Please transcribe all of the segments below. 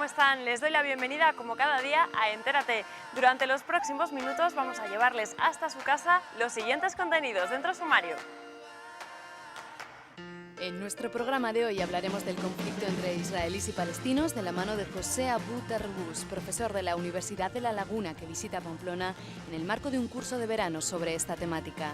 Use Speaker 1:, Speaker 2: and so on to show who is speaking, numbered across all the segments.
Speaker 1: ¿cómo están? Les doy la bienvenida, como cada día, a Entérate. Durante los próximos minutos vamos a llevarles hasta su casa los siguientes contenidos dentro sumario.
Speaker 2: En nuestro programa de hoy hablaremos del conflicto entre israelíes y palestinos de la mano de José Abu Tarbous, profesor de la Universidad de La Laguna que visita Pamplona en el marco de un curso de verano sobre esta temática.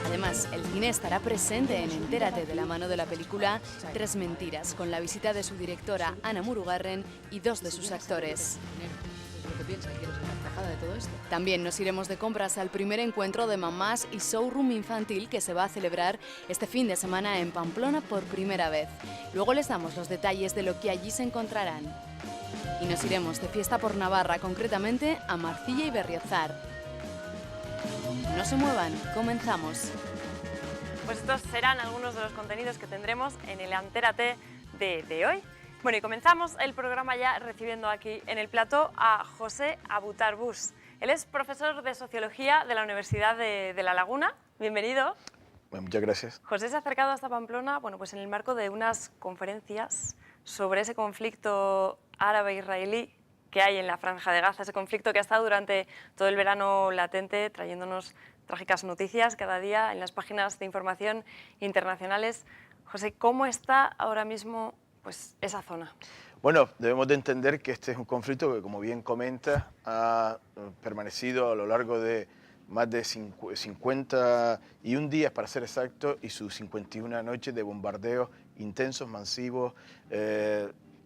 Speaker 2: Además, el cine estará presente en Entérate de la mano de la película Tres Mentiras, con la visita de su directora Ana Murugarren y dos de sus actores. También nos iremos de compras al primer encuentro de mamás y showroom infantil que se va a celebrar este fin de semana en Pamplona por primera vez. Luego les damos los detalles de lo que allí se encontrarán. Y nos iremos de fiesta por Navarra, concretamente a Marcilla y Berriozar. No se muevan, comenzamos.
Speaker 1: Pues estos serán algunos de los contenidos que tendremos en el Entérate de hoy. Bueno, y comenzamos el programa ya recibiendo aquí en el plató a José Abu Tarbous. Él es profesor de Sociología de la Universidad de La Laguna. Bienvenido.
Speaker 3: Bueno, muchas gracias.
Speaker 1: José se ha acercado hasta Pamplona, bueno, pues en el marco de unas conferencias sobre ese conflicto árabe-israelí que hay en la Franja de Gaza, ese conflicto que ha estado durante todo el verano latente, trayéndonos trágicas noticias cada día en las páginas de información internacionales. José, ¿cómo está ahora mismo pues esa zona?
Speaker 3: Bueno, debemos de entender que este es un conflicto que, como bien comenta, ha permanecido a lo largo de más de 51 días, para ser exacto, y sus 51 noches de bombardeos intensos, masivos,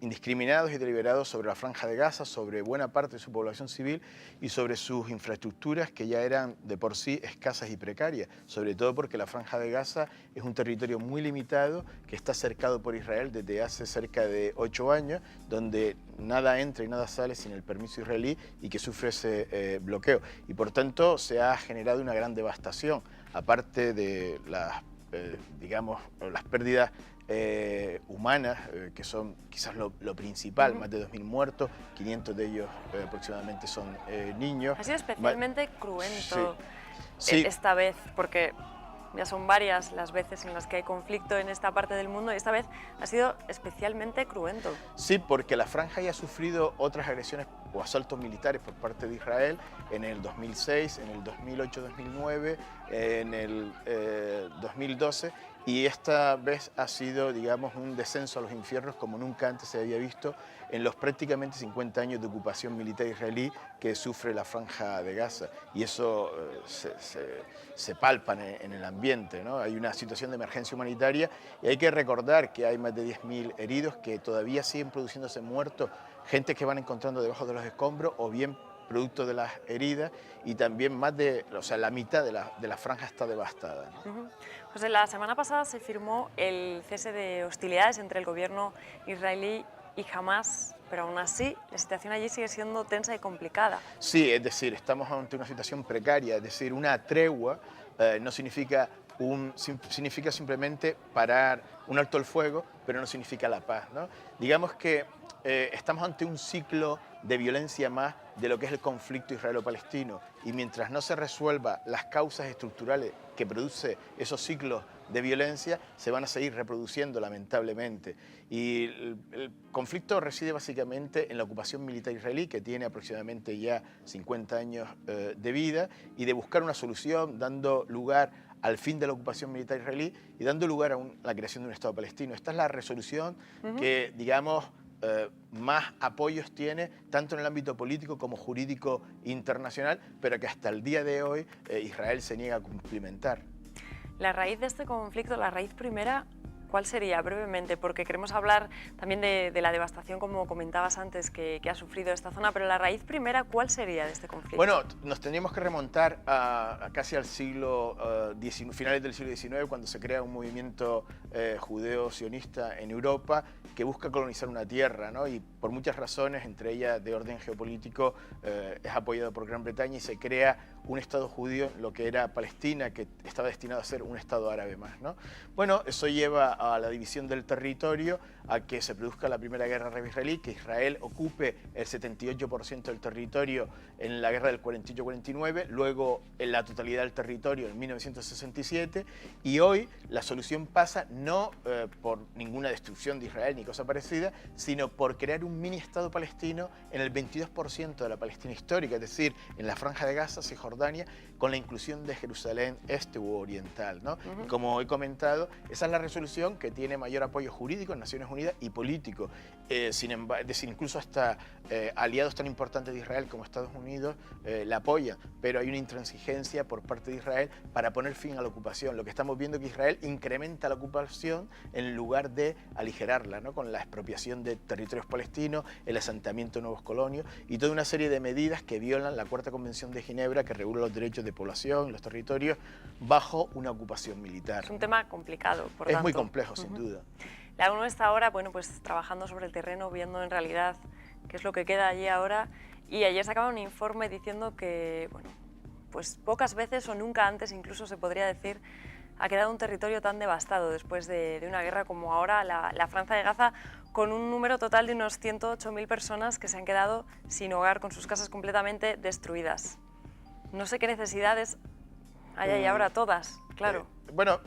Speaker 3: indiscriminados y deliberados sobre la Franja de Gaza, sobre buena parte de su población civil y sobre sus infraestructuras que ya eran de por sí escasas y precarias, sobre todo porque la Franja de Gaza es un territorio muy limitado que está cercado por Israel desde hace cerca de 8 años, donde nada entra y nada sale sin el permiso israelí y que sufre ese bloqueo. Y por tanto se ha generado una gran devastación, aparte de las, digamos, las pérdidas humanas, que son quizás lo principal, más de 2.000 muertos, 500 de ellos aproximadamente son niños.
Speaker 1: Ha sido especialmente cruento
Speaker 3: sí.
Speaker 1: Esta vez, porque ya son varias las veces en las que hay conflicto en esta parte del mundo y esta vez ha sido especialmente cruento.
Speaker 3: Sí, porque la Franja ya ha sufrido otras agresiones o asaltos militares por parte de Israel en el 2006, en el 2008-2009, en el 2012, y esta vez ha sido, digamos, un descenso a los infiernos como nunca antes se había visto en los prácticamente 50 años de ocupación militar israelí que sufre la Franja de Gaza. Y eso se palpa en el ambiente, ¿no? Hay una situación de emergencia humanitaria y hay que recordar que hay más de 10.000 heridos, que todavía siguen produciéndose muertos, gente que van encontrando debajo de los escombros o bien producto de las heridas, y también más de, o sea, la mitad de la franja está devastada, ¿no?
Speaker 1: José, la semana pasada se firmó el cese de hostilidades entre el gobierno israelí y Hamás, pero aún así la situación allí sigue siendo tensa y complicada.
Speaker 3: Sí, es decir, estamos ante una situación precaria, es decir, una tregua no significa significa simplemente parar un alto el fuego, pero no significa la paz, ¿no? Digamos que estamos ante un ciclo de violencia más de lo que es el conflicto israelo-palestino, y mientras no se resuelva las causas estructurales que produce esos ciclos de violencia, se van a seguir reproduciendo lamentablemente. Y el conflicto reside básicamente en la ocupación militar israelí, que tiene aproximadamente ya 50 años de vida, y de buscar una solución dando lugar al fin de la ocupación militar israelí y dando lugar a la creación de un Estado palestino. Esta es la resolución que, digamos, más apoyos tiene, tanto en el ámbito político como jurídico internacional, pero que hasta el día de hoy Israel se niega a cumplimentar.
Speaker 1: La raíz de este conflicto, la raíz primera, ¿cuál sería brevemente? Porque queremos hablar también de la devastación, como comentabas antes, que ha sufrido esta zona, pero la raíz primera, ¿cuál sería de este conflicto?
Speaker 3: Bueno, nos tendríamos que remontar a casi al siglo finales del siglo XIX, cuando se crea un movimiento judeo-sionista en Europa que busca colonizar una tierra, ¿no? Y por muchas razones, entre ellas de orden geopolítico, es apoyado por Gran Bretaña y se crea un Estado judío, lo que era Palestina, que estaba destinado a ser un Estado árabe más, ¿no? Bueno, eso lleva a la división del territorio, a que se produzca la Primera Guerra Árabe-Israelí, que Israel ocupe el 78% del territorio en la guerra del 48-49, luego en la totalidad del territorio en 1967, y hoy la solución pasa no por ninguna destrucción de Israel ni cosa parecida, sino por crear un mini Estado palestino en el 22% de la Palestina histórica, es decir, en la Franja de Gaza, Cisjordania, con la inclusión de Jerusalén este u oriental, ¿no? Como he comentado, esa es la resolución que tiene mayor apoyo jurídico en Naciones Unidas y político. Sin embargo, es decir, incluso hasta aliados tan importantes de Israel como Estados Unidos la apoyan, pero hay una intransigencia por parte de Israel para poner fin a la ocupación. Lo que estamos viendo es que Israel incrementa la ocupación en lugar de aligerarla, ¿no? Con la expropiación de territorios palestinos, el asentamiento de nuevos colonios y toda una serie de medidas que violan la Cuarta Convención de Ginebra, que regula los derechos de población y los territorios bajo una ocupación militar.
Speaker 1: Es un tema complicado, por tanto.
Speaker 3: Es muy complejo, sin duda.
Speaker 1: La ONU está ahora, bueno, pues trabajando sobre el terreno, viendo en realidad qué es lo que queda allí ahora, y ayer sacaba un informe diciendo que, bueno, pues pocas veces o nunca antes, incluso se podría decir, ha quedado un territorio tan devastado después de una guerra como ahora la Franja de Gaza, con un número total de unos 108.000 personas que se han quedado sin hogar, con sus casas completamente destruidas. No sé qué necesidades hay ahí ahora, todas, claro.
Speaker 3: Bueno,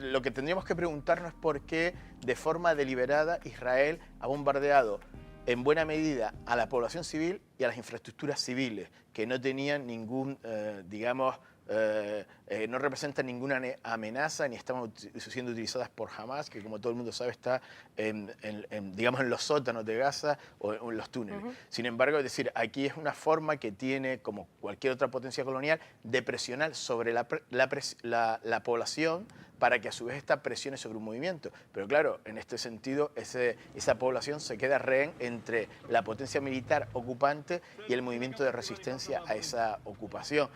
Speaker 3: lo que tendríamos que preguntarnos es por qué de forma deliberada Israel ha bombardeado en buena medida a la población civil y a las infraestructuras civiles, que no tenían ningún, digamos, no representan ninguna amenaza ni están siendo utilizadas por Hamas, que como todo el mundo sabe está digamos, en los sótanos de Gaza o en los túneles. Sin embargo, es decir, aquí es una forma que tiene, como cualquier otra potencia colonial, de presionar sobre la población para que a su vez esta presione sobre un movimiento. Pero claro, en este sentido, esa población se queda rehén entre la potencia militar ocupante y el movimiento de resistencia a esa ocupación.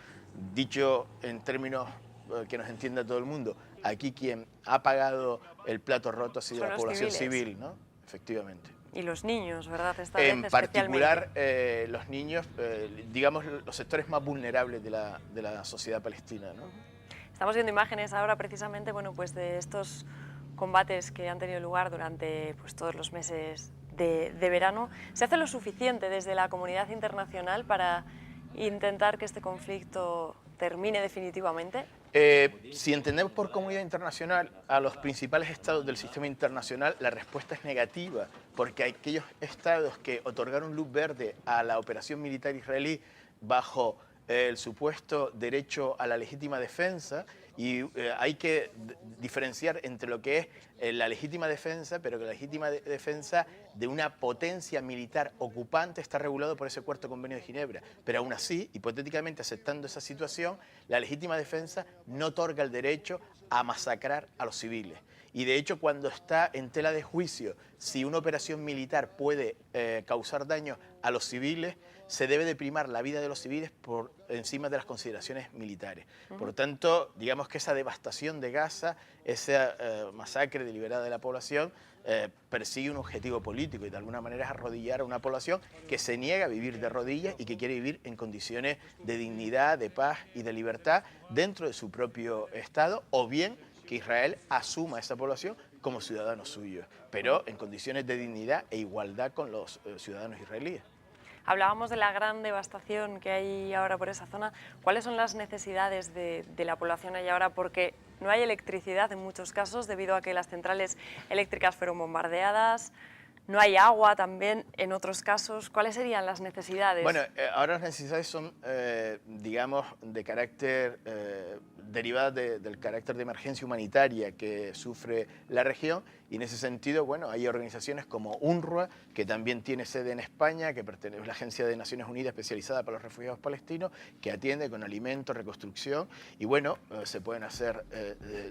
Speaker 3: Dicho en términos que nos entienda todo el mundo, aquí quien ha pagado el plato roto ha sido la población civil, ¿no? Efectivamente.
Speaker 1: Y los niños, ¿verdad?
Speaker 3: En particular, los niños, digamos, los sectores más vulnerables de la sociedad palestina, ¿no?
Speaker 1: Estamos viendo imágenes ahora precisamente, bueno, pues de estos combates que han tenido lugar durante pues, todos los meses de verano. ¿Se hace lo suficiente desde la comunidad internacional para intentar que este conflicto termine definitivamente?
Speaker 3: Si entendemos por comunidad internacional a los principales estados del sistema internacional, la respuesta es negativa, porque aquellos estados que otorgaron luz verde a la operación militar israelí bajo el supuesto derecho a la legítima defensa, y hay que diferenciar entre lo que es la legítima defensa, pero que la legítima defensa de una potencia militar ocupante está regulado por ese cuarto convenio de Ginebra. Pero aún así, hipotéticamente aceptando esa situación, la legítima defensa no otorga el derecho a masacrar a los civiles. Y de hecho, cuando está en tela de juicio si una operación militar puede causar daño a los civiles, se debe de primar la vida de los civiles por encima de las consideraciones militares. Por lo tanto, digamos que esa devastación de Gaza, esa masacre deliberada de la población, persigue un objetivo político y de alguna manera es arrodillar a una población que se niega a vivir de rodillas y que quiere vivir en condiciones de dignidad, de paz y de libertad dentro de su propio Estado, o bien que Israel asuma a esa población como ciudadanos suyos, pero en condiciones de dignidad e igualdad con los ciudadanos israelíes.
Speaker 1: Hablábamos de la gran devastación que hay ahora por esa zona. ¿Cuáles son las necesidades de la población allá ahora? Porque no hay electricidad en muchos casos debido a que las centrales eléctricas fueron bombardeadas. No hay agua también en otros casos. ¿Cuáles serían las necesidades?
Speaker 3: Bueno, ahora las necesidades son, digamos, de carácter, derivadas del carácter de emergencia humanitaria que sufre la región, y en ese sentido, bueno, hay organizaciones como UNRWA, que también tiene sede en España, que pertenece a la Agencia de Naciones Unidas especializada para los refugiados palestinos, que atiende con alimentos, reconstrucción, y bueno, se pueden hacer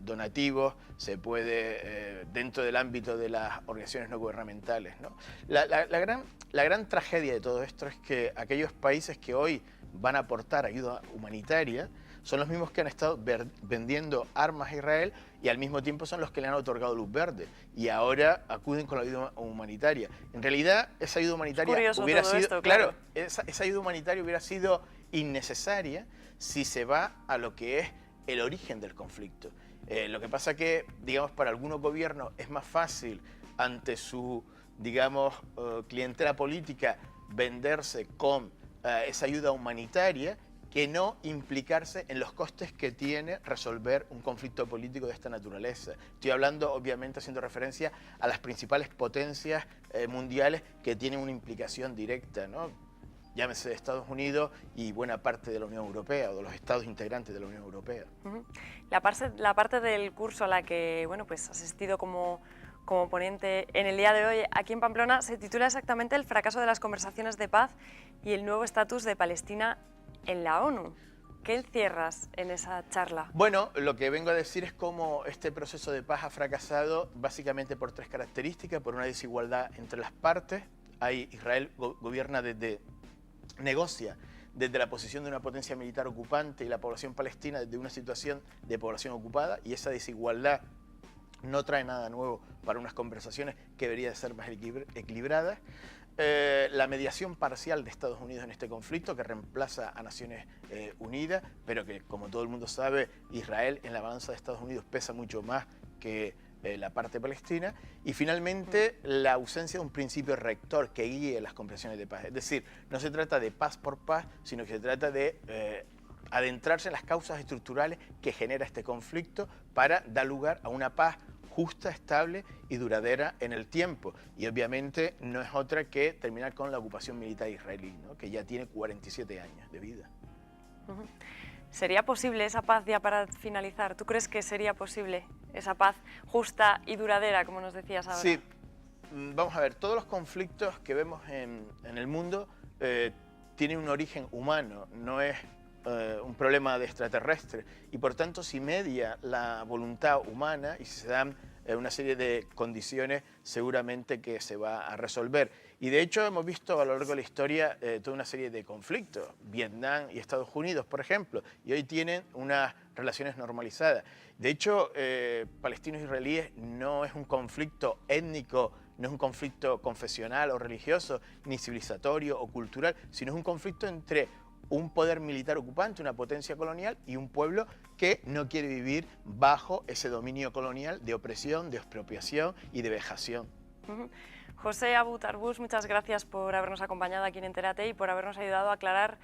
Speaker 3: donativos, se puede, dentro del ámbito de las organizaciones no gubernamentales, ¿no? La gran tragedia de todo esto es que aquellos países que hoy van a aportar ayuda humanitaria son los mismos que han estado vendiendo armas a Israel y al mismo tiempo son los que le han otorgado luz verde y ahora acuden con la ayuda humanitaria. En realidad, esa ayuda humanitaria hubiera sido,
Speaker 1: esto, claro.
Speaker 3: Esa ayuda humanitaria hubiera sido innecesaria si se va a lo que es el origen del conflicto. Lo que pasa que, digamos, para algunos gobiernos es más fácil ante su, digamos, clientela política venderse con esa ayuda humanitaria que no implicarse en los costes que tiene resolver un conflicto político de esta naturaleza. Estoy hablando, obviamente, haciendo referencia a las principales potencias mundiales que tienen una implicación directa, ¿no? Llámese Estados Unidos y buena parte de la Unión Europea o de los estados integrantes de la Unión Europea.
Speaker 1: La parte del curso a la que bueno, pues, has asistido como ponente en el día de hoy aquí en Pamplona se titula exactamente El fracaso de las conversaciones de paz y el nuevo estatus de Palestina en la ONU. ¿Qué encierras en esa charla?
Speaker 3: Bueno, lo que vengo a decir es cómo este proceso de paz ha fracasado básicamente por tres características: por una desigualdad entre las partes. Israel gobierna negocia desde la posición de una potencia militar ocupante y la población palestina desde una situación de población ocupada, y esa desigualdad no trae nada nuevo para unas conversaciones que deberían ser más equilibradas. La mediación parcial de Estados Unidos en este conflicto, que reemplaza a Naciones Unidas, pero que, como todo el mundo sabe, Israel en la balanza de Estados Unidos pesa mucho más que la parte palestina. Y finalmente, la ausencia de un principio rector que guíe las conversaciones de paz. Es decir, no se trata de paz por paz, sino que se trata de adentrarse en las causas estructurales que genera este conflicto para dar lugar a una paz justa, estable y duradera en el tiempo. Y obviamente no es otra que terminar con la ocupación militar israelí, ¿no? Que ya tiene 47 años de vida.
Speaker 1: ¿Sería posible esa paz, ya para finalizar? ¿Tú crees que sería posible esa paz justa y duradera, como nos decías ahora?
Speaker 3: Sí, vamos a ver, todos los conflictos que vemos en el mundo tienen un origen humano, no es un problema de extraterrestre, y por tanto si media la voluntad humana y si se dan una serie de condiciones, seguramente que se va a resolver. Y de hecho hemos visto a lo largo de la historia toda una serie de conflictos, Vietnam y Estados Unidos, por ejemplo, y hoy tienen unas relaciones normalizadas. De hecho, palestinos e israelíes no es un conflicto étnico, no es un conflicto confesional o religioso, ni civilizatorio o cultural, sino es un conflicto entre un poder militar ocupante, una potencia colonial, y un pueblo que no quiere vivir bajo ese dominio colonial de opresión, de expropiación y de vejación.
Speaker 1: José Abu Tarbous, muchas gracias por habernos acompañado aquí en Entérate y por habernos ayudado a aclarar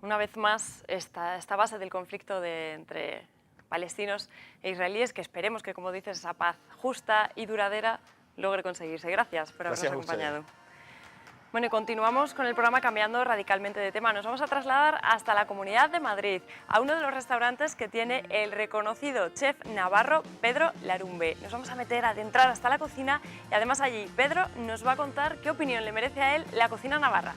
Speaker 1: una vez más esta base del conflicto entre palestinos e israelíes, que esperemos que, como dices, esa paz justa y duradera logre conseguirse. Gracias por habernos acompañado. Bueno, y continuamos con el programa cambiando radicalmente de tema. Nos vamos a trasladar hasta la Comunidad de Madrid, a uno de los restaurantes que tiene el reconocido chef navarro Pedro Larumbe. Nos vamos a adentrar hasta la cocina y además allí Pedro nos va a contar qué opinión le merece a él la cocina navarra.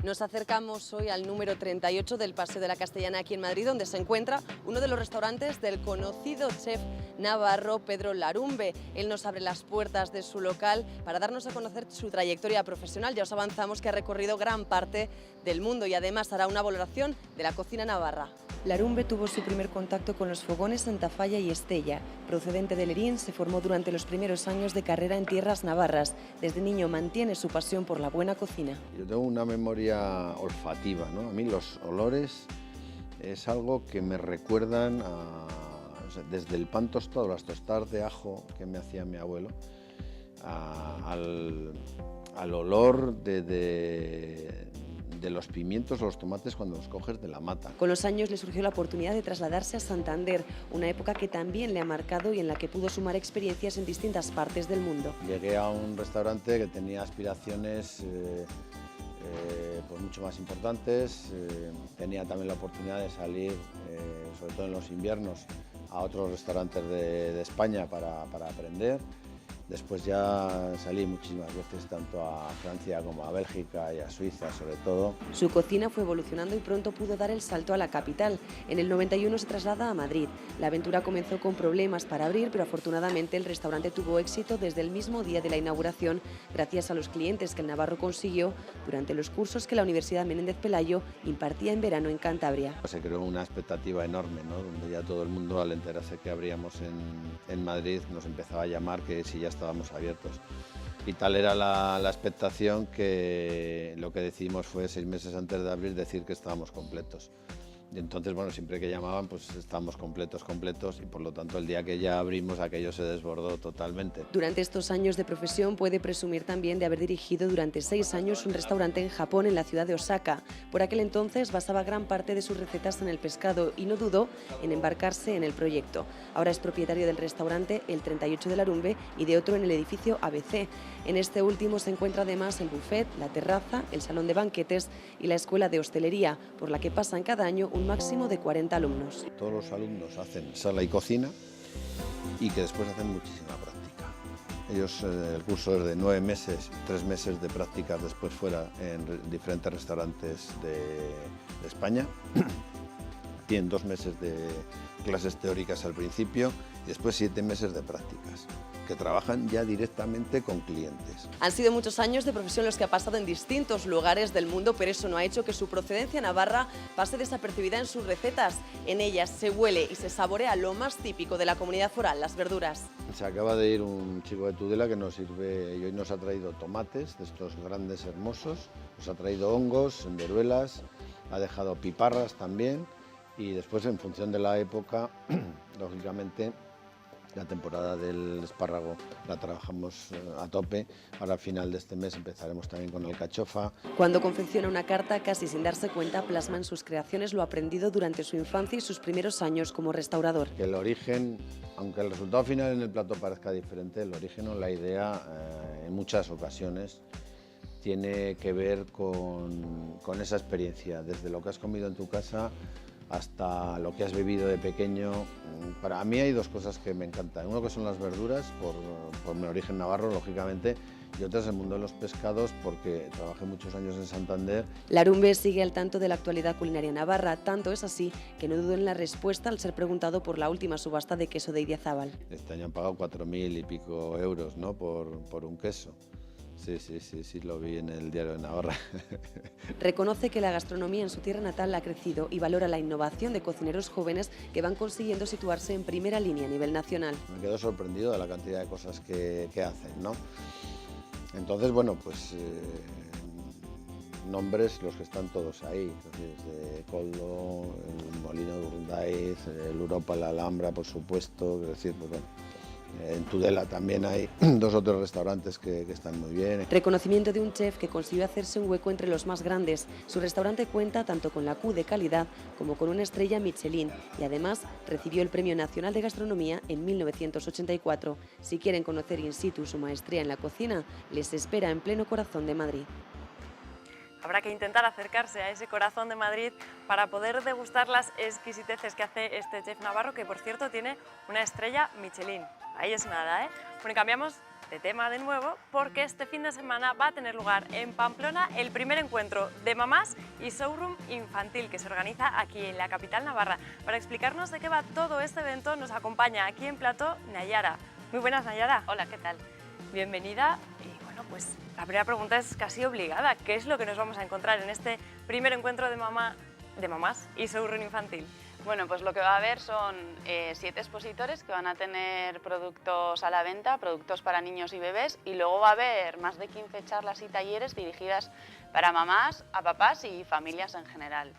Speaker 4: Nos acercamos hoy al número 38 del Paseo de la Castellana aquí en Madrid, donde se encuentra uno de los restaurantes del conocido chef navarro Pedro Larumbe. Él nos abre las puertas de su local para darnos a conocer su trayectoria profesional. Ya os avanzamos que ha recorrido gran parte del mundo y además hará una valoración de la cocina navarra.
Speaker 5: Larumbe tuvo su primer contacto con los fogones Santa Falla y Estella. Procedente de Lerín, se formó durante los primeros años de carrera en tierras navarras. Desde niño mantiene su pasión por la buena cocina.
Speaker 6: Yo tengo una memoria olfativa, ¿no? A mí los olores es algo que me recuerdan o sea, desde el pan tostado, las tostadas de ajo que me hacía mi abuelo, al olor de los pimientos o los tomates cuando los coges de la mata.
Speaker 5: Con los años le surgió la oportunidad de trasladarse a Santander, una época que también le ha marcado y en la que pudo sumar experiencias en distintas partes del mundo.
Speaker 6: Llegué a un restaurante que tenía aspiraciones pues mucho más importantes, tenía también la oportunidad de salir, sobre todo en los inviernos, a otros restaurantes de España para aprender. Después ya salí muchísimas veces tanto a Francia como a Bélgica y a Suiza sobre todo.
Speaker 5: Su cocina fue evolucionando y pronto pudo dar el salto a la capital. En el 91 se traslada a Madrid. La aventura comenzó con problemas para abrir, pero afortunadamente el restaurante tuvo éxito desde el mismo día de la inauguración, gracias a los clientes que el navarro consiguió durante los cursos que la Universidad Menéndez Pelayo impartía en verano en Cantabria.
Speaker 6: Se creó una expectativa enorme, ¿no? Donde ya todo el mundo, al enterarse que abríamos en Madrid, nos empezaba a llamar que si ya estábamos abiertos. Y tal era la expectación que lo que decidimos fue 6 meses antes de abrir decir que estábamos completos. Y entonces, bueno, siempre que llamaban, pues estábamos completos y por lo tanto el día que ya abrimos aquello se desbordó totalmente.
Speaker 5: Durante estos años de profesión puede presumir también de haber dirigido durante 6 años un restaurante en Japón, en la ciudad de Osaka. Por aquel entonces basaba gran parte de sus recetas en el pescado y no dudó en embarcarse en el proyecto. Ahora es propietario del restaurante El 38 de Larumbe y de otro en el edificio ABC. En este último se encuentra además el buffet, la terraza, el salón de banquetes y la escuela de hostelería, por la que pasan cada año un máximo de 40 alumnos.
Speaker 6: Todos los alumnos hacen sala y cocina y que después hacen muchísima práctica. Ellos, el curso es de 9 meses, 3 meses de prácticas después fuera en diferentes restaurantes de España. Tienen 2 meses de clases teóricas al principio y después 7 meses de prácticas, que trabajan ya directamente con clientes.
Speaker 4: Han sido muchos años de profesión los que ha pasado en distintos lugares del mundo, pero eso no ha hecho que su procedencia navarra pase desapercibida en sus recetas. En ellas se huele y se saborea lo más típico de la comunidad foral, las verduras.
Speaker 6: Se acaba de ir un chico de Tudela que nos sirve y hoy nos ha traído tomates de estos grandes hermosos, nos ha traído hongos, enveruelas, ha dejado piparras también y después en función de la época, lógicamente, la temporada del espárrago la trabajamos a tope. Ahora al final de este mes empezaremos también con alcachofa.
Speaker 5: Cuando confecciona una carta, casi sin darse cuenta, plasma en sus creaciones lo aprendido durante su infancia y sus primeros años como restaurador.
Speaker 6: Que el origen, aunque el resultado final en el plato parezca diferente, el origen o la idea en muchas ocasiones tiene que ver con esa experiencia, desde lo que has comido en tu casa hasta lo que has bebido de pequeño. Para mí hay 2 cosas que me encantan. Uno que son las verduras, por mi origen navarro, lógicamente, y otra es el mundo de los pescados, porque trabajé muchos años en Santander.
Speaker 5: Larumbe sigue al tanto de la actualidad culinaria navarra, tanto es así que no dudó en la respuesta al ser preguntado por la última subasta de queso de Idiazábal.
Speaker 6: Este año han pagado 4.000 y pico euros, ¿no? por un queso. Sí, lo vi en el Diario de Navarra.
Speaker 5: Reconoce que la gastronomía en su tierra natal ha crecido y valora la innovación de cocineros jóvenes que van consiguiendo situarse en primera línea a nivel nacional.
Speaker 6: Me quedo sorprendido de la cantidad de cosas que hacen, ¿no? Entonces, bueno, pues nombres los que están todos ahí, desde Coldo, el Molino de Urundaiz, el Europa, la Alhambra, por supuesto, es decir, pues bueno. En Tudela también hay 2 o 3 restaurantes que están muy bien.
Speaker 5: Reconocimiento de un chef que consiguió hacerse un hueco entre los más grandes. Su restaurante cuenta tanto con la Q de calidad como con una estrella Michelin y además recibió el Premio Nacional de Gastronomía en 1984. Si quieren conocer in situ su maestría en la cocina, les espera en pleno corazón de Madrid.
Speaker 1: Habrá que intentar acercarse a ese corazón de Madrid para poder degustar las exquisiteces que hace este chef navarro, que por cierto tiene una estrella Michelin. Ahí es nada, ¿eh? Bueno, cambiamos de tema de nuevo porque este fin de semana va a tener lugar en Pamplona el primer encuentro de mamás y showroom infantil que se organiza aquí en la capital navarra. Para explicarnos de qué va todo este evento nos acompaña aquí en plató Nayara. Muy buenas, Nayara.
Speaker 7: Hola, ¿qué tal?
Speaker 1: Bienvenida. Y bueno, pues la primera pregunta es casi obligada. ¿Qué es lo que nos vamos a encontrar en este primer encuentro de mamás y showroom infantil?
Speaker 7: Bueno, pues lo que va a haber son 7 expositores que van a tener productos a la venta, productos para niños y bebés, y luego va a haber más de 15 charlas y talleres dirigidas para mamás, a papás y familias en general.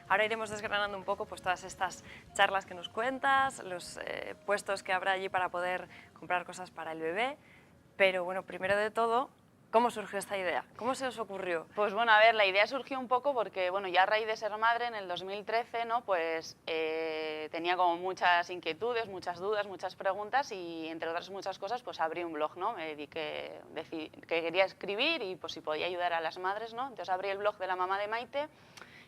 Speaker 1: Ahora iremos desgranando un poco pues, todas estas charlas que nos cuentas, los puestos que habrá allí para poder comprar cosas para el bebé, pero bueno, primero de todo, ¿cómo surgió esta idea? ¿Cómo se os ocurrió?
Speaker 7: Pues bueno, a ver, la idea surgió un poco porque, bueno, ya a raíz de ser madre en el 2013, ¿no? Pues tenía como muchas inquietudes, muchas dudas, muchas preguntas y, entre otras muchas cosas, pues abrí un blog, ¿no? Me dediqué, que quería escribir y pues si podía ayudar a las madres, ¿no? Entonces abrí el blog de la mamá de Maite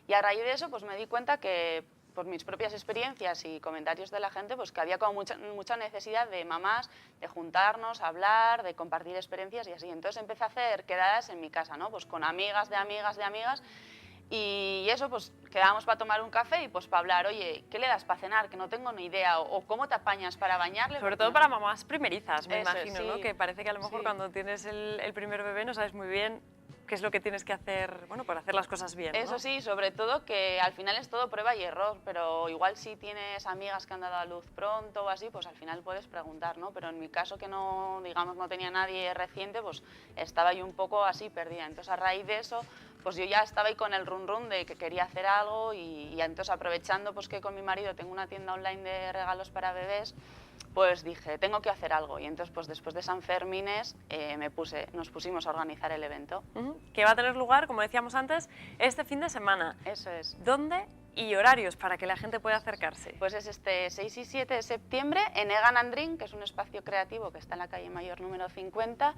Speaker 7: y a raíz de eso pues me di cuenta que por mis propias experiencias y comentarios de la gente, pues que había como mucha necesidad de mamás, de juntarnos, hablar, de compartir experiencias y así. Entonces empecé a hacer quedadas en mi casa, ¿no? Pues con amigas de amigas de amigas. Y eso, pues quedábamos para tomar un café y pues para hablar, oye, ¿qué le das para cenar? Que no tengo ni idea, o cómo te apañas para bañarle.
Speaker 1: Sobre todo para mamás primerizas, me
Speaker 7: Eso,
Speaker 1: imagino,
Speaker 7: sí.
Speaker 1: ¿no? Que parece que a lo mejor cuando tienes el primer bebé no sabes muy bien qué es lo que tienes que hacer, bueno, para hacer las cosas bien, ¿no?
Speaker 7: Eso sí, sobre todo que al final es todo prueba y error, pero igual si tienes amigas que han dado a luz pronto o así, pues al final puedes preguntar, ¿no? Pero en mi caso, que no, digamos, no tenía nadie reciente, pues estaba yo un poco así perdida. Entonces, a raíz de eso, pues yo ya estaba ahí con el run de que quería hacer algo y entonces aprovechando pues que con mi marido tengo una tienda online de regalos para bebés, pues dije, tengo que hacer algo. Y entonces, pues después de San Fermines, nos pusimos a organizar el evento.
Speaker 1: Que va a tener lugar, como decíamos antes, este fin de semana.
Speaker 7: Eso es.
Speaker 1: ¿Dónde? Y horarios para que la gente pueda acercarse.
Speaker 7: Pues es este 6 y 7 de septiembre en Egan and Drink, que es un espacio creativo que está en la calle Mayor número 50.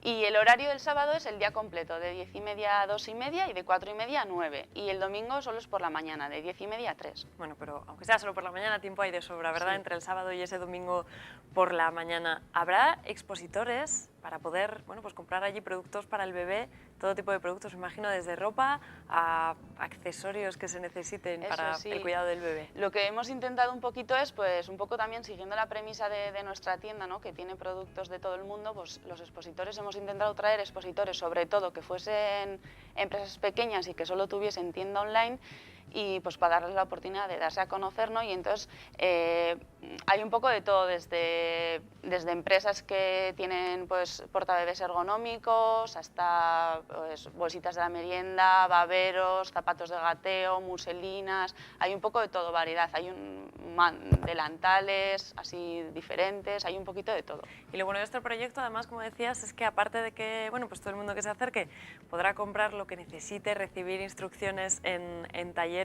Speaker 7: Y el horario del sábado es el día completo, de 10:30 a 2:30 y de 4:30 a 9. Y el domingo solo es por la mañana, de 10:30 a 3.
Speaker 1: Bueno, pero aunque sea solo por la mañana, tiempo hay de sobra, ¿verdad?
Speaker 7: Sí.
Speaker 1: Entre el sábado y ese domingo por la mañana. ¿Habrá expositores para poder, bueno, pues comprar allí productos para el bebé? Todo tipo de productos, me imagino, desde ropa a accesorios que se necesiten para el cuidado del bebé.
Speaker 7: Lo que hemos intentado un poquito es, pues, un poco también siguiendo la premisa de nuestra tienda, ¿no? Que tiene productos de todo el mundo, pues los expositores hemos intentado traer expositores, sobre todo que fuesen empresas pequeñas y que solo tuviesen tienda online, y pues para darles la oportunidad de darse a conocer, ¿no? Y entonces hay un poco de todo, desde empresas que tienen pues portabebés ergonómicos hasta pues, bolsitas de la merienda, baberos, zapatos de gateo, muselinas, hay un poco de todo, variedad, hay delantales así diferentes, hay un poquito de todo.
Speaker 1: Y lo bueno de este proyecto, además, como decías, es que aparte de que, bueno, pues todo el mundo que se acerque podrá comprar lo que necesite, recibir instrucciones en talleres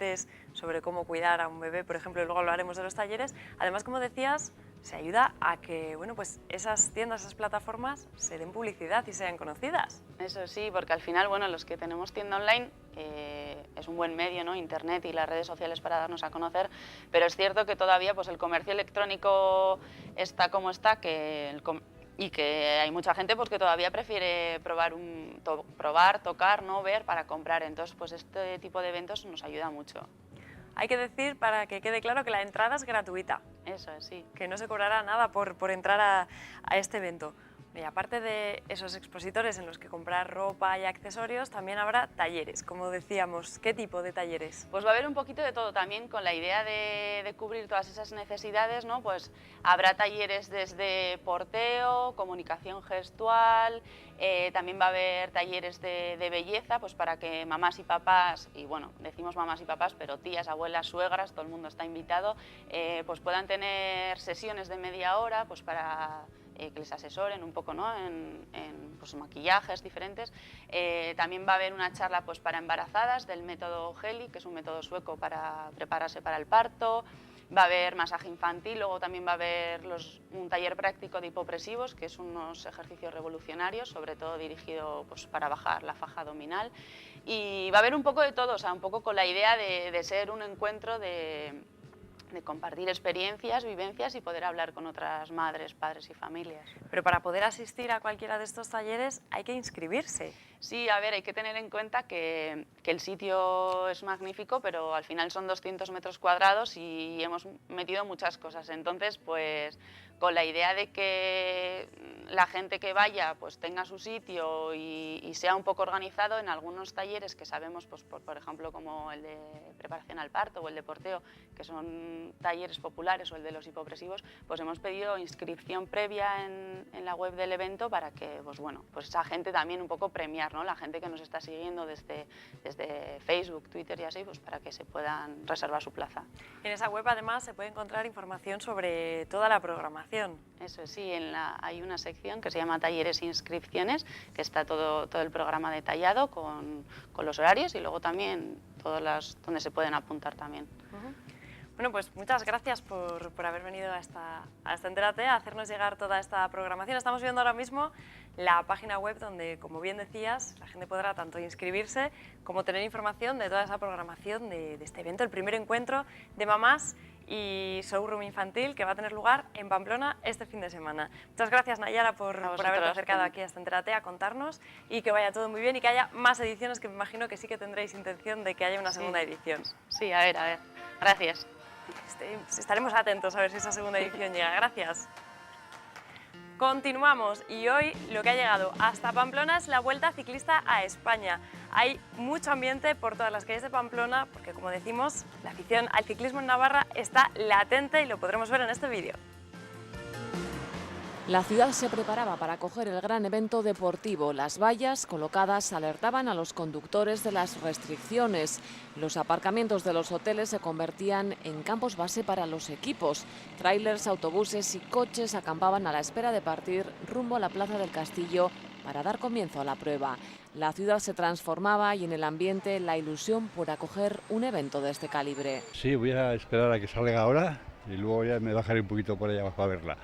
Speaker 1: sobre cómo cuidar a un bebé, por ejemplo, y luego hablaremos de los talleres. Además, como decías, se ayuda a que, bueno, pues esas tiendas, esas plataformas se den publicidad y sean conocidas.
Speaker 7: Eso sí, porque al final, bueno, los que tenemos tienda online es un buen medio, ¿no? Internet y las redes sociales para darnos a conocer, pero es cierto que todavía pues el comercio electrónico está como está, y que hay mucha gente pues, que todavía prefiere probar, tocar, ¿no? Ver para comprar. Entonces, pues este tipo de eventos nos ayuda mucho.
Speaker 1: Hay que decir, para que quede claro, que la entrada es gratuita.
Speaker 7: Eso es, sí.
Speaker 1: Que no se cobrará nada por entrar a este evento. Y aparte de esos expositores en los que comprar ropa y accesorios, también habrá talleres, como decíamos. ¿Qué tipo de talleres?
Speaker 7: Pues va a haber un poquito de todo también, con la idea de cubrir todas esas necesidades, ¿no? Pues habrá talleres desde porteo, comunicación gestual, también va a haber talleres de belleza, pues para que mamás y papás, y bueno, decimos mamás y papás, pero tías, abuelas, suegras, todo el mundo está invitado, pues puedan tener sesiones de media hora, pues para que les asesoren un poco, ¿no? en pues, maquillajes diferentes. También va a haber una charla pues, para embarazadas del método Heli, que es un método sueco para prepararse para el parto. Va a haber masaje infantil, luego también va a haber un taller práctico de hipopresivos, que es unos ejercicios revolucionarios, sobre todo dirigido pues, para bajar la faja abdominal. Y va a haber un poco de todo, o sea, un poco con la idea de ser un encuentro de compartir experiencias, vivencias y poder hablar con otras madres, padres y familias.
Speaker 1: Pero para poder asistir a cualquiera de estos talleres hay que inscribirse.
Speaker 7: Sí, a ver, hay que tener en cuenta que el sitio es magnífico, pero al final son 200 metros cuadrados y hemos metido muchas cosas. Entonces, pues con la idea de que la gente que vaya pues tenga su sitio y sea un poco organizado, en algunos talleres que sabemos, pues, por ejemplo, como el de preparación al parto o el de porteo, que son talleres populares, o el de los hipopresivos, pues hemos pedido inscripción previa en la web del evento para que, pues bueno, pues esa gente también un poco premiar, ¿no? La gente que nos está siguiendo desde Facebook, Twitter y así, pues para que se puedan reservar su plaza.
Speaker 1: En esa web además se puede encontrar información sobre toda la programación.
Speaker 7: Eso sí, hay una sección que se llama Talleres e Inscripciones, que está todo el programa detallado con los horarios y luego también donde se pueden apuntar también.
Speaker 1: Bueno, pues muchas gracias por haber venido a esta Entérate, a hacernos llegar toda esta programación. Estamos viendo ahora mismo la página web donde, como bien decías, la gente podrá tanto inscribirse como tener información de toda esa programación de este evento, el primer encuentro de mamás y showroom infantil que va a tener lugar en Pamplona este fin de semana. Muchas gracias, Nayara, por haberte acercado aquí a esta Entérate a contarnos, y que vaya todo muy bien y que haya más ediciones, que me imagino que sí que tendréis intención de que haya una segunda edición.
Speaker 7: Sí, a ver. Gracias.
Speaker 1: Estaremos atentos a ver si esa segunda edición llega. Gracias. Continuamos, y hoy lo que ha llegado hasta Pamplona es la Vuelta Ciclista a España. Hay mucho ambiente por todas las calles de Pamplona porque, como decimos, la afición al ciclismo en Navarra está latente y lo podremos ver en este vídeo.
Speaker 8: La ciudad se preparaba para acoger el gran evento deportivo. Las vallas colocadas alertaban a los conductores de las restricciones. Los aparcamientos de los hoteles se convertían en campos base para los equipos. Tráilers, autobuses y coches acampaban a la espera de partir rumbo a la Plaza del Castillo para dar comienzo a la prueba. La ciudad se transformaba y en el ambiente la ilusión por acoger un evento de este calibre.
Speaker 9: Sí, voy a esperar a que salga ahora y luego ya me bajaré un poquito por allá abajo a verla.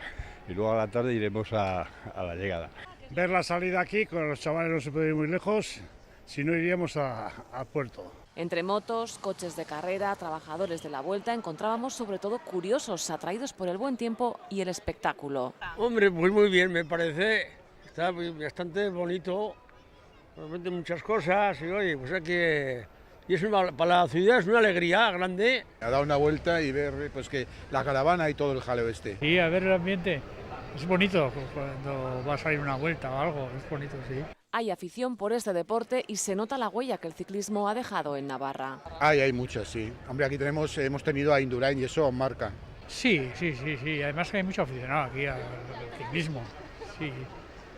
Speaker 9: Y luego a la tarde iremos a la llegada.
Speaker 10: Ver la salida aquí, con los chavales no se puede ir muy lejos, si no iríamos al puerto.
Speaker 8: Entre motos, coches de carrera, trabajadores de la Vuelta, encontrábamos sobre todo curiosos, atraídos por el buen tiempo y el espectáculo.
Speaker 11: Hombre, pues muy bien, me parece, está bastante bonito, realmente muchas cosas, y oye, pues aquí... Y es para la ciudad es una alegría grande.
Speaker 12: A dar una vuelta y ver pues que la caravana y todo el jaleo este.
Speaker 10: Sí, a ver el ambiente, es bonito cuando vas a ir una vuelta o algo, es bonito, sí.
Speaker 8: Hay afición por este deporte y se nota la huella que el ciclismo ha dejado en Navarra.
Speaker 12: Hay muchas, sí. Hombre, aquí hemos tenido a Indurain y eso marca.
Speaker 10: Sí, además hay mucho aficionado aquí al ciclismo, sí,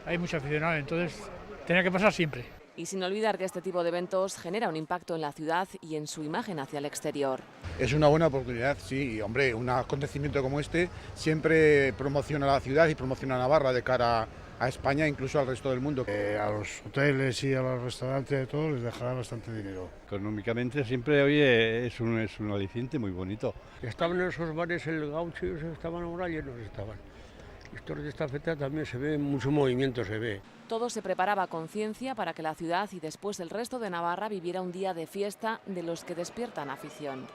Speaker 10: hay mucho aficionado, entonces tenía que pasar siempre.
Speaker 8: Y sin olvidar que este tipo de eventos genera un impacto en la ciudad y en su imagen hacia el exterior.
Speaker 12: Es una buena oportunidad, sí, hombre, un acontecimiento como este siempre promociona a la ciudad y promociona a Navarra de cara a España, incluso al resto del mundo.
Speaker 10: A los hoteles y a los restaurantes, a todos les dejará bastante dinero.
Speaker 9: Económicamente siempre, oye, es un aliciente muy bonito.
Speaker 11: Estaban en esos bares el Gaucho, estaban ahora llenos, estaban. Estos de esta fecha también se ve mucho movimiento, se ve.
Speaker 8: Todo se preparaba con ciencia para que la ciudad y después el resto de Navarra viviera un día de fiesta de los que despiertan afición.